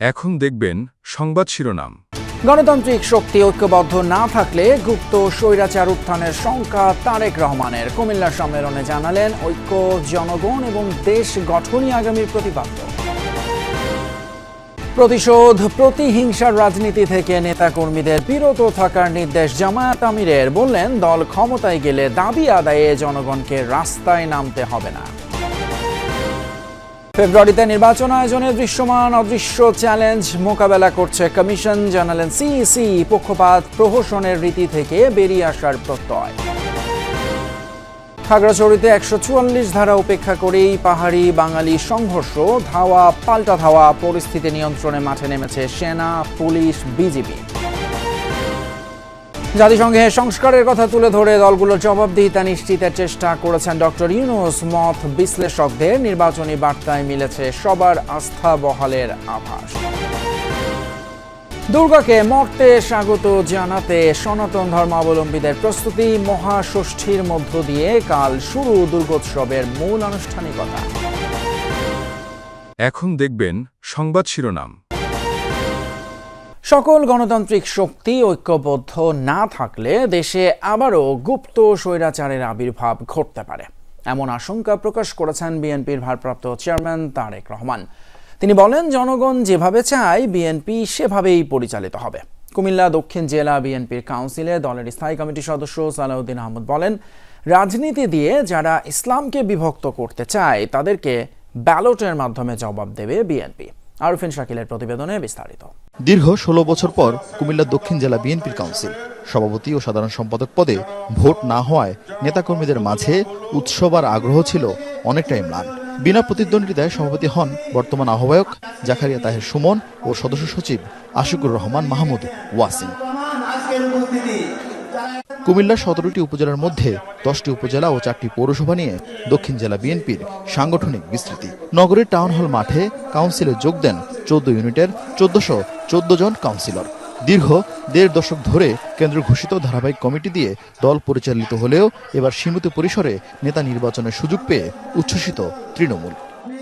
এখন দেখবেন সংবাদ শিরোনাম। গণতান্ত্রিক শক্তি ঐক্যবদ্ধ না থাকলে গুপ্ত স্বৈরাচার উত্থানের শঙ্কা তারেক রহমানের। কুমিল্লা সম্মেলনে জানালেন ঐক্য, জনগণ এবং দেশ গঠনই আগামীর প্রতিপাদ্য। প্রতিশোধ, প্রতিহিংসার রাজনীতি থেকে নেতাকর্মীদের বিরত থাকার নির্দেশ জামায়াত আমিরের। বললেন, দল ক্ষমতায় গেলে দাবি আদায়ে জনগণকে রাস্তায় নামতে হবে না। ফেব্রুয়ারিতে নির্বাচন আয়োজনে দৃশ্যমান অদৃশ্য চ্যালেঞ্জ মোকাবেলা করছে কমিশন। জানালেন সিইসি, পক্ষপাত প্রহসনের রীতি থেকে বেরিয়ে আসার প্রত্যয়। খাগড়াছড়িতে ১৪৪ ধারা উপেক্ষা করেই পাহাড়ি বাঙালি সংঘর্ষ, ধাওয়া পাল্টা ধাওয়া, পরিস্থিতি নিয়ন্ত্রণে মাঠে নেমেছে সেনা, পুলিশ, বিজিবি। জাতিসংঘে সংস্কারের কথা তুলে ধরে দলগুলোর জবাবদিহিতা নিশ্চিতের চেষ্টা করেছেন ডক্টর ইউনূস। মত বিশ্লেষকদের নির্বাচনী বার্তায় মিলেছে সবার আস্থা বহালের আভাস। দুর্গাকে মর্তে স্বাগত জানাতে সনাতন ধর্মাবলম্বীদের প্রস্তুতি। মহাষষ্ঠীর মধ্য দিয়ে কাল শুরু দুর্গোৎসবের মূল আনুষ্ঠানিকতা। এখন দেখবেন সংবাদ শিরোনাম। সকল গণতান্ত্রিক শক্তি ঐক্যবদ্ধ না থাকলে দেশে আবারও গুপ্ত স্বৈরাচারের আবির্ভাব ঘটতে পারে, এমন আশঙ্কা প্রকাশ করেছেন বিএনপির ভারপ্রাপ্ত চেয়ারম্যান তারেক রহমান। তিনি বলেন, জনগণ যেভাবে চায় বিএনপি সেভাবেই পরিচালিত হবে। কুমিল্লা দক্ষিণ জেলা বিএনপির কাউন্সিলে দলের স্থায়ী কমিটির সদস্য সালাউদ্দিন আহমদ বলেন, রাজনীতি দিয়ে যারা ইসলামকে বিভক্ত করতে চায় তাদেরকে ব্যালটের মাধ্যমে জবাব দেবে বিএনপি। আরফিন শাকিলের প্রতিবেদনে বিস্তারিত। দীর্ঘ ১৬ বছর পর কুমিল্লা দক্ষিণ জেলা বিএনপির কাউন্সিল সভাপতি ও সাধারণ সম্পাদক পদে ভোট না হওয়ায় নেতাকর্মীদের মাঝে উৎসব আর আগ্রহ ছিল অনেকটাই ম্লান। বিনা প্রতিদ্বন্দ্বিতায় সভাপতি হন বর্তমান আহ্বায়ক জাকারিয়া তাহের সুমন ও সদস্য সচিব আশিকুর রহমান মাহমুদ ওয়াসিম। কুমিল্লার ১৭টি উপজেলার মধ্যে 10টি উপজেলা ও 4টি পৌরসভা নিয়ে দক্ষিণ জেলা বিএনপির সাংগঠনিক বিস্তৃতি। নগরীর টাউন হল মাঠে কাউন্সিলে যোগ দেন 14 ইউনিটের 1414 জন কাউন্সিলর। দীর্ঘ 1.5 দশক ধরে কেন্দ্র ঘোষিত ধারাবাহিক কমিটি দিয়ে দল পরিচালিত হলেও এবার সীমিত পরিসরে নেতা নির্বাচনের সুযোগ পেয়ে উচ্ছ্বসিত তৃণমূল।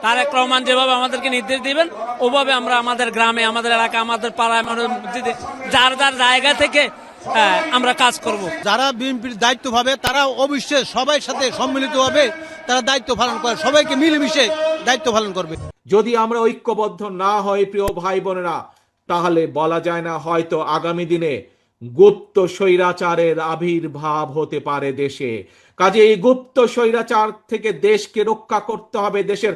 তারেক রহমান যেভাবে আমাদেরকে নির্দেশ দিবেন ওভাবে আমরা আমাদের গ্রামে, আমাদের এলাকা, আমাদের পাড়ায়, যার যার জায়গা থেকে আমরা কাজ করব। যারা বিএনপির দায়িত্ব পাবে তারা অবশ্যই সবাই সাথে সম্মিলিতভাবে তারা দায়িত্ব পালন করে, সবাইকে মিলেমিশে দায়িত্ব পালন করবে। যদি আমরা ঐক্যবদ্ধ না হই প্রিয় ভাই বোনেরা, তাহলে বলা যায় না হয়তো আগামী দিনে গুপ্ত স্বৈরাচারের আবির্ভাব হতে পারে দেশে। কাজে এই গুপ্ত স্বৈরাচার থেকে দেশকে রক্ষা করতে হবে, দেশের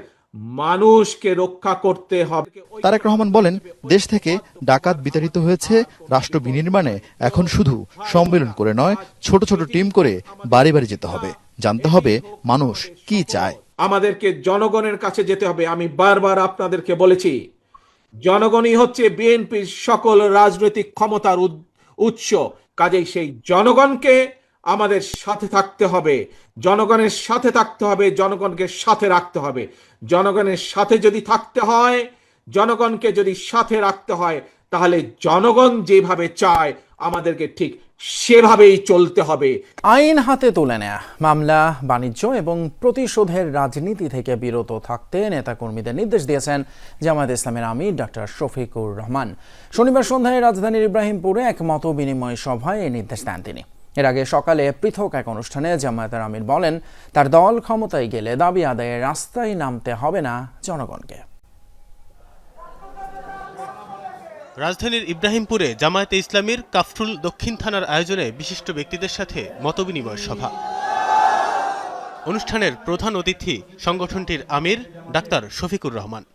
মানুষকে রক্ষা করতে হবে। তারেক রহমান বলেন, দেশ থেকে ডাকাত বিতাড়িত হয়েছে, রাষ্ট্র বিনির্মাণে এখন শুধু সম্মেলন করে নয়, ছোট ছোট টিম করে বাড়ি বাড়ি যেতে হবে, জানতে হবে মানুষ কি চায়। আমাদেরকে জনগণের কাছে যেতে হবে। আমি বারবার আপনাদেরকে বলেছি, জনগণই হচ্ছে বিএনপির সকল রাজনৈতিক ক্ষমতার উৎস। কাজেই সেই জনগণকে আমাদের সাথে থাকতে হবে, জনগণের সাথে থাকতে হবে, জনগণকে সাথে রাখতে হবে। জনগণের সাথে যদি থাকতে হয়, জনগণকে যদি সাথে রাখতে হয়, তাহলে জনগণ যেভাবে চায় আমাদেরকে ঠিক সেভাবেই চলতে হবে। আইন হাতে তুলে নেয়া, মামলা, বাণিজ্য এবং প্রতিশোধের রাজনীতি থেকে বিরত থাকতে নেতাকর্মীদের নির্দেশ দিয়েছেন জামায়াতে ইসলামের আমির ডক্টর শফিকুর রহমান। শনিবার সন্ধ্যায় রাজধানীর ইব্রাহিমপুরে এক মত বিনিময় সভায় এই নির্দেশ দেন তিনি। এর আগে সকালে পৃথক এক অনুষ্ঠানে জামায়াতের আমির বলেন, তার দল ক্ষমতায় গেলে দাবি আদায়ে রাস্তায় নামতে হবে না জনগণকে। রাজধানীর ইব্রাহিমপুরে জামায়াতে ইসলামীর কাফরুল দক্ষিণ থানার আয়োজনে বিশিষ্ট ব্যক্তিদের সাথে মতবিনিময় সভা। অনুষ্ঠানের প্রধান অতিথি সংগঠনটির আমির ডাক্তার শফিকুর রহমান।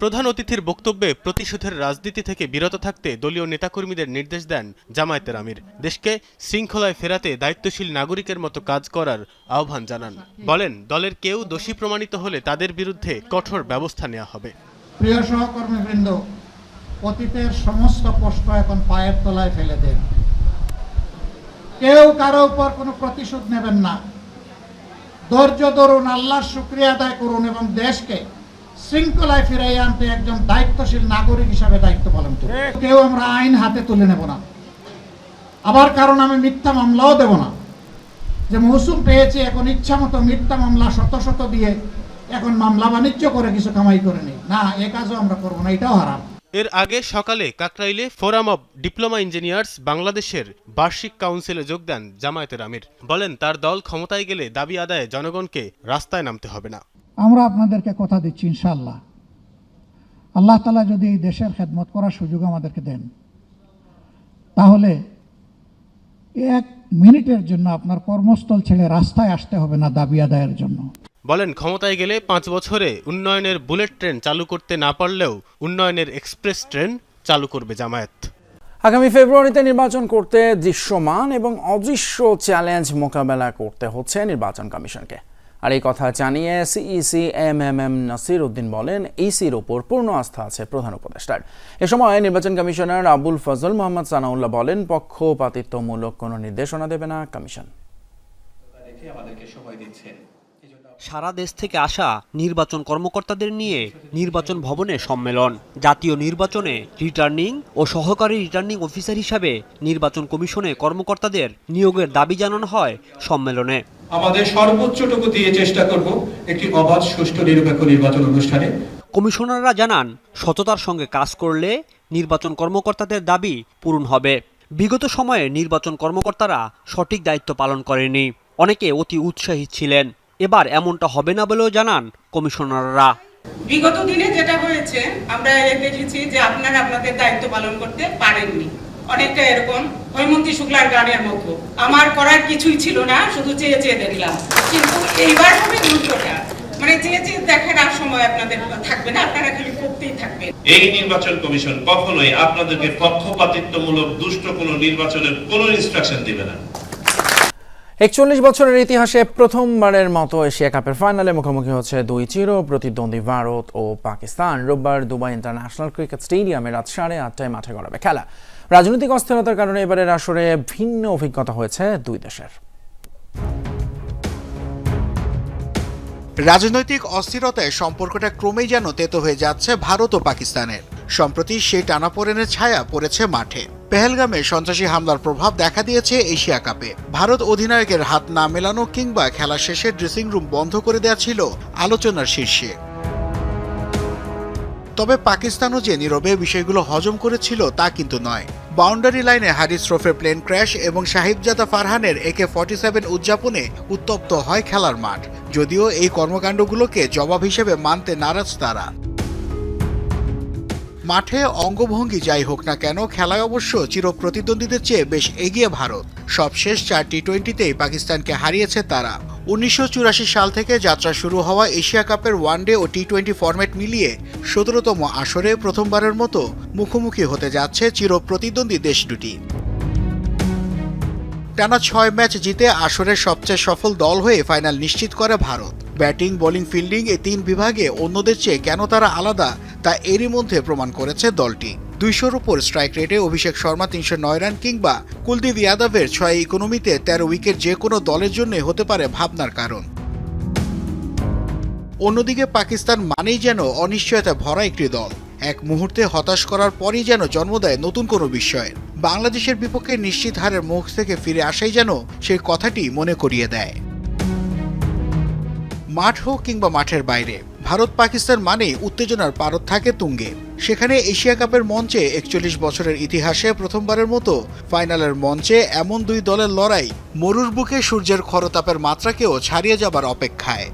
প্রধান অতিথির বক্তব্যে প্রতিশোধের রাজনীতি থেকে বিরত থাকতে দলীয় নেতাকর্মীদের নির্দেশ দেন জামায়াতের আমির। দেশকে শৃঙ্খলায় ফেরাতে দায়িত্বশীল নাগরিকের মতো কাজ করার আহ্বান জানান। বলেন, দলের কেউ দোষী প্রমাণিত হলে তাদের বিরুদ্ধে কঠোর ব্যবস্থা নেওয়া হবে। প্রিয় সহকর্মীবৃন্দ, অতীতের সমস্ত প্রশ্ন এখন পায়ের তলায় ফেলে দেন। কেউ কারো উপর কোনো প্রতিশোধ নেবেন না। ধৈর্য ধরুন, আল্লাহর শুকরিয়া আদায় করুন এবং দেশকে শৃঙ্খলায় ফিরাই আনতে একজন দায়িত্বশীল নাগরিক হিসাবে দায়িত্ব পালন করুন। কেউ আমরা আইন হাতে তুলে নেব না, আবার কারণ আমি মিথ্যা মামলাও দেব না যে মৌসুম পেয়েছি এখন ইচ্ছা মতো মিথ্যা মামলা শত শত দিয়ে এখন মামলা বাণিজ্য করে কিছু কামাই করে নেই। না, এ কাজও আমরা করবো না, এটাও হারাম। এর আগে সকালে কাকরাইলে ফোরাম অব ডিপ্লোমা ইঞ্জিনিয়ার্স বাংলাদেশের বার্ষিক কাউন্সিলে যোগ দেন জামায়াতের আমির। বলেন তার দল ক্ষমতায় গেলে দাবি আদায়ে জনগণকে রাস্তায় নামতে হবে না। আমরা আপনাদেরকে কথা দিচ্ছি ইনশাআল্লাহ, আল্লাহ তাআলা যদি এই দেশের খেদমত করার সুযোগ আমাদেরকে দেন, তাহলে 1 মিনিটের জন্য আপনার কর্মস্থল ছেড়ে রাস্তায় আসতে হবে না দাবি আদায়ের জন্য। বলেন ক্ষমতায় গেলে 5 বছরে উন্নয়নের বুলেট ট্রেন চালু করতে না পারলেও উন্নয়নের এক্সপ্রেস ট্রেন চালু করবে জামায়াত। আগামী ফেব্রুয়ারিতে নির্বাচন করতে দৃশ্যমান এবং অদৃশ্য চ্যালেঞ্জ মোকাবেলা করতে হচ্ছে নির্বাচন কমিশনকে। আর এই কথা জানিয়ে সিইসি এমএমএম নাসির উদ্দিন বলেন, ইসির ওপর পূর্ণ আস্থা আছে প্রধান উপদেষ্টার। এ সময় নির্বাচন কমিশনার আবুল ফজল মোহাম্মদ সানাউল্লাহ বলেন, পক্ষপাতিত্বমূলক কোনো নির্দেশনা দেবে না কমিশন। সারা দেশ থেকে আসা নির্বাচন কর্মকর্তাদের নিয়ে নির্বাচন ভবনে সম্মেলন। জাতীয় নির্বাচনে রিটার্নিং ও সহকারী রিটার্নিং অফিসার হিসাবে নির্বাচন কমিশনে কর্মকর্তাদের নিয়োগের দাবি জানানো হয় সম্মেলনে। আমাদের সর্বোচ্চটুকু দিয়ে চেষ্টা করব একটি অবাধ, সুষ্ঠু, নিরপেক্ষ নির্বাচন অনুষ্ঠানে। কমিশনাররা জানান, সততার সঙ্গে কাজ করলে নির্বাচন কর্মকর্তাদের দাবি পূরণ হবে। বিগত সময়ে নির্বাচন কর্মকর্তারা সঠিক দায়িত্ব পালন করেনি, অনেকে অতি উৎসাহী ছিলেন। এবার এমনটা হবে না বলেও জানান কমিশনাররা। বিগত দিনে যেটা হয়েছে আমরা দেখেছি যে আপনারা আপনাদের দায়িত্ব পালন করতে পারেননি, অনেকটা এরকম হৈমন্তী শুক্লার গানের মতো, আমার করার কিছুই ছিল না, শুধু চেয়ে চেয়ে দেখলাম। কিন্তু এইবার হবে উল্টোটা, মানে চেয়ে চেয়ে দেখার আর সময় আপনাদের থাকবে না, আপনারা খালি করতেই থাকবেন। এই নির্বাচন কমিশন কখনোই আপনাদেরকে পক্ষপাতিত্বমূলক দুষ্ট কোনো নির্বাচনের কোনো ইনস্ট্রাকশন দিবে না। 41 বছরের ইতিহাসে প্রথমবারের মতো এশিয়া কাপের ফাইনালে মুখোমুখি হচ্ছে 2 চির প্রতিদ্বন্দ্বী ভারত ও পাকিস্তান। রোববার দুবাই ইন্টারন্যাশনাল ক্রিকেট স্টেডিয়ামে রাত 8:30টায় মাঠে গড়াবে খেলা। রাজনৈতিক অস্থিরতার কারণে এবারের আসরে ভিন্ন অভিজ্ঞতা হয়েছে দুই দেশের। রাজনৈতিক অস্থিরতায় সম্পর্কটা ক্রমেই যেন তেতো হয়ে যাচ্ছে ভারত ও পাকিস্তানের। সম্প্রতি সেই টানাপোড়েনের ছায়া পড়েছে মাঠে। পেহেলগামে সন্ত্রাসী হামলার প্রভাব দেখা দিয়েছে এশিয়া কাপে। ভারত অধিনায়কের হাত না মেলানো কিংবা খেলা শেষে ড্রেসিং রুম বন্ধ করে দেওয়া ছিল আলোচনার শীর্ষে। তবে পাকিস্তানও যে নীরবে বিষয়গুলো হজম করেছিল তা কিন্তু নয়। বাউন্ডারি লাইনে হারিস শ্রফের প্লেন ক্র্যাশ এবং সাহিবজাদা ফারহানের AK-47 উদযাপনে উত্তপ্ত হয় খেলার মাঠ। যদিও এই কর্মকাণ্ডগুলোকে জবাব হিসেবে মানতে নারাজ তারা। মাঠে অঙ্গভঙ্গি যাই হোক না কেন, খেলায় অবশ্য চির প্রতিদ্বন্দ্বীদের চেয়ে বেশ এগিয়ে ভারত। সবশেষ 4 টি-20তেই পাকিস্তানকে হারিয়েছে তারা। 1984 সাল থেকে যাত্রা শুরু হওয়া এশিয়া কাপের ওয়ানডে ও টি-20 ফরম্যাট মিলিয়ে 17তম আসরে প্রথমবারের মতো মুখোমুখি হতে যাচ্ছে চির প্রতিদ্বন্দ্বী দেশ দুটি। টানা 6 ম্যাচ জিতে আসরের সবচেয়ে সফল দল হয়ে ফাইনাল নিশ্চিত করে ভারত। ব্যাটিং, বোলিং, ফিল্ডিং এই 3 বিভাগে অন্যদের চেয়ে কেন তারা আলাদা তা এরই মধ্যে প্রমাণ করেছে দলটি। 200-র উপর স্ট্রাইক রেটে অভিষেক শর্মা 309 রান কিংবা কুলদীপ যাদবের 6 ইকোনমিতে 13 উইকেট যে কোনো দলের জন্য হতে পারে ভাবনার কারণ। অন্যদিকে পাকিস্তান মানেই যেন অনিশ্চয়তা ভরা একটি দল। এক মুহূর্তে হতাশ করার পরই যেন জন্ম দেয় নতুন কোনো বিস্ময়ের। বাংলাদেশের বিপক্ষে নিশ্চিত হারের মুখ থেকে ফিরে আসাই যেন সেই কথাটি মনে করিয়ে দেয়। মাঠ হোক কিংবা মাঠের বাইরে, ভারত পাকিস্তান মানেই উত্তেজনার পারদ থাকে তুঙ্গে। সেখানে এশিয়া কাপের মঞ্চে 41 বছরের ইতিহাসে প্রথমবারের মতো ফাইনালের মঞ্চে এমন দুই দলের লড়াই মরুর বুকে সূর্যের খরতাপের মাত্রাকেও ছাড়িয়ে যাবার অপেক্ষায়।